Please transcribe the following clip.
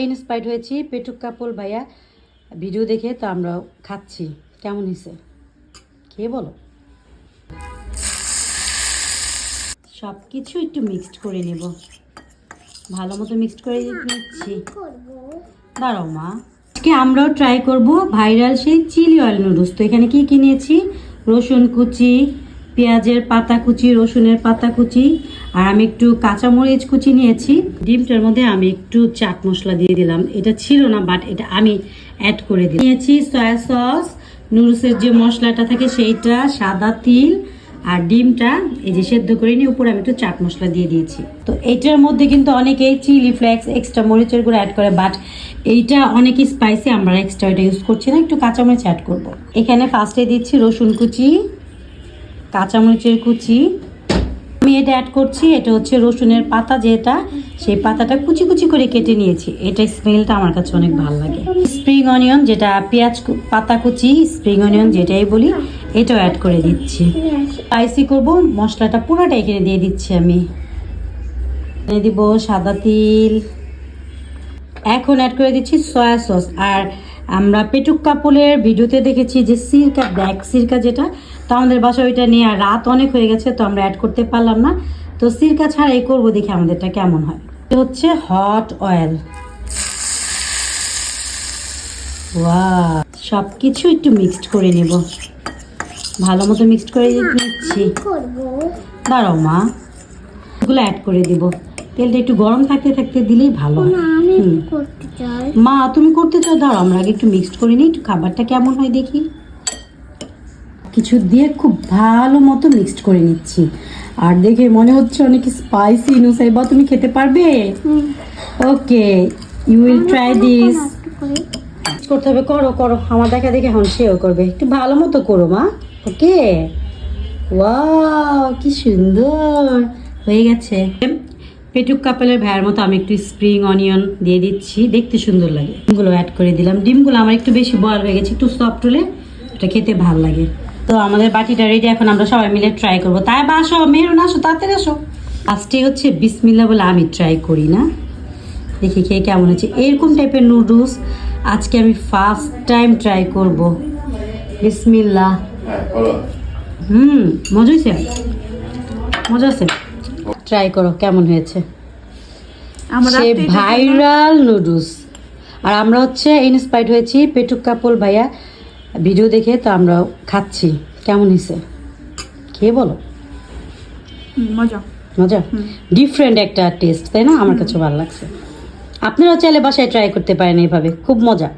Inspired হয়েছি পেটুক কাপল ভাইয়া video দেখে, তো আমরা খাচ্ছি। কেমন হয়েছে খেয়ে বলো। সব কিছু একটু মিক্সড করে নেব, ভালো মতো মিক্সড করে নিচ্ছি। দাঁড়াও মা, আজকে আমরাও ট্রাই করব ভাইরাল সেই চিলি অয়েল নুডলস। তো এখানে কি কি নিয়েছি? রসুন কুচি, পেঁয়াজের পাতা কুচি, রসুনের পাতা কুচি, আর আমি একটু কাঁচামরিচ কুচি নিয়েছি। ডিমটার মধ্যে আমি একটু চাট মশলা দিয়ে দিলাম, এটা ছিল না বাট এটা আমি অ্যাড করে দিই। নিয়েছি সয়া সস, নুডলসের যে মশলাটা থাকে সেইটা, সাদা তিল, আর ডিমটা এই যে সেদ্ধ করে নিয়ে উপরে আমি একটু চাট মশলা দিয়ে দিয়েছি। তো এটার মধ্যে কিন্তু অনেকেই চিলি ফ্লেক্স, এক্সট্রা মরিচের গুঁড়ো অ্যাড করে, বাট এইটা অনেক স্পাইসি, আমরা এক্সট্রা এটা ইউজ করছি না, একটু কাঁচামরিচ অ্যাড করব। এখানে ফার্স্টে দিচ্ছি রসুন কুচি, কাঁচামরিচের কুচি। আমি এটা অ্যাড করছি, এটা হচ্ছে রসুনের পাতা, যেটা সেই পাতাটা কুচি কুচি করে কেটে নিয়েছি। এটা স্মেলটা আমার কাছে অনেক ভালো লাগে। স্প্রিং অনিয়ন, যেটা পেঁয়াজ পাতা কুচি, স্প্রিং অনিয়ন যেটাই বলি, এটাও অ্যাড করে দিচ্ছি। স্পাইসি করব, মশলাটা পুরোটা এখানে দিয়ে দিচ্ছি। আমি দিব সাদা তিল, এখন অ্যাড করে দিচ্ছি সয়া সস। আর আমরা পেটুক কাপলের ভিডিওতে দেখেছি যে সিরকা, ব্ল্যাক সিরকা যেটা, তো আমাদের বাসায় ওইটা নিয়ে আর রাত অনেক হয়ে গেছে, তো আমরা অ্যাড করতে পারলাম না। তো সিরকা ছাড়াই করবো, দেখি আমাদেরটা কেমন হয়। এটা হচ্ছে হট অয়েল। ওয়াও, সব কিছু একটু মিক্সড করে নেব, ভালো মতো মিক্সড করে নিচ্ছি। দাঁড়াও মা, এগুলো অ্যাড করে দিব। তেলটা একটু গরম থাকতে থাকতে দিলেই ভালো হয়। মা তুমি করতে চাও, দাঁড়াও আমরা আগে একটু মিক্সড করে নিই, একটু খাবারটা কেমন হয় দেখি। কিছু দিয়ে খুব ভালো মতো মিক্সড করে নিচ্ছি। আর দেখে মনে হচ্ছে অনেক স্পাইসি। নুসাইবা তুমি খেতে পারবে? ওকে, ইউ উইল ট্রাই দিস। করতে হবে, করো করো, আমার দেখা দেখে এখন সেও করবে। একটু ভালো মতো করো মা। ওকে, ওয়াও কি সুন্দর হয়ে গেছে। পেটুক কাপলের ভাইয়ের মতো আমি একটু স্প্রিং অনিয়ন দিয়ে দিচ্ছি, দেখতে সুন্দর লাগে। ডিমগুলো অ্যাড করে দিলাম। ডিমগুলো আমার একটু বেশি বয়েল হয়ে গেছে, একটু সফট হলে এটা খেতে ভালো লাগে। তো আমাদের বাটিটা রেডি, এখন আমরা সবাই মিলে ট্রাই করবো। তাই বা আসো, মেরুন আসো, তাড়াতাড়ি আসো। ফার্স্টে হচ্ছে বিসমিল্লাহ বলে আমি ট্রাই করি না, দেখি খেয়ে কেমন হচ্ছে। এরকম টাইপের নুডলস আজকে আমি ফার্স্ট টাইম ট্রাই করব। বিসমিল্লাহ। মজা হয়েছে, মজা আছে। ট্রাই করো কেমন হয়েছে। সে ভাইরাল নুডলস। আর আমরা হচ্ছে ইন্সপায়ার্ড হয়েছি পেটুক কাপল ভাইয়া ভিডিও দেখে, তো আমরা খাচ্ছি। কেমন হয়েছে খেয়ে বলো। মজা মজা, ডিফারেন্ট একটা টেস্ট, তাই না? আমার কাছে ভালো লাগছে। আপনারাও চাইলে বাসায় ট্রাই করতে পারেন এইভাবে, খুব মজা।